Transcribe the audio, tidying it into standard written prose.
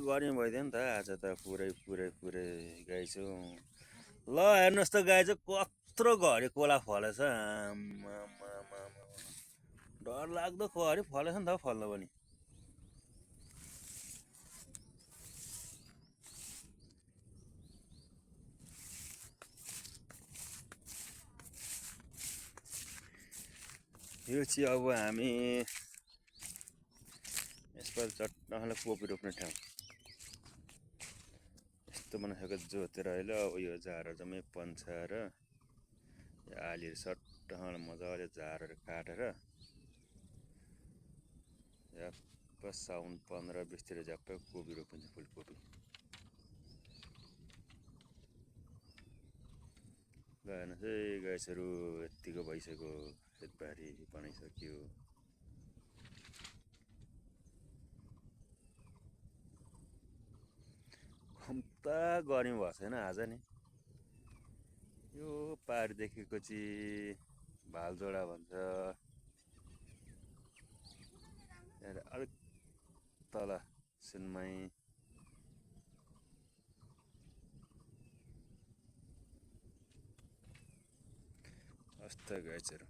गर्मी भइदियो नि त आज त पुरै पुरै पुरै गाई छु ल हेर्नुहोस् त गाई चाहिँ कत्रो घरि कोला फलेछ आम्मामामा। डर लाग्दो घरि फलेछ नि त फल्नु पनि। यो चाहिँ अब हामी यसपालि चट्टहले कोपी रोप्ने ठाउँ यस्तो बनाइसकेको जोतेर अहिले अब यो झार जम्मै पन्साएर यो आलीहरू सट्टहले मजाले झारहरू काटेर झ्याप्प साउन 15-20 झ्याप्पै कोपी रोपिन्छ फुलकोपी। ल हेर्नुहोस् है गाइसहरू यत्तिको भइसक्यो खेतबारी बनाइसक्यो। खम्ता गर्मी भएको छैन आज नि। यो पारिदेखिको चाहिँ भालजोडा भन्छ अलिक तल सुनमाई हस्त गाइसहरू।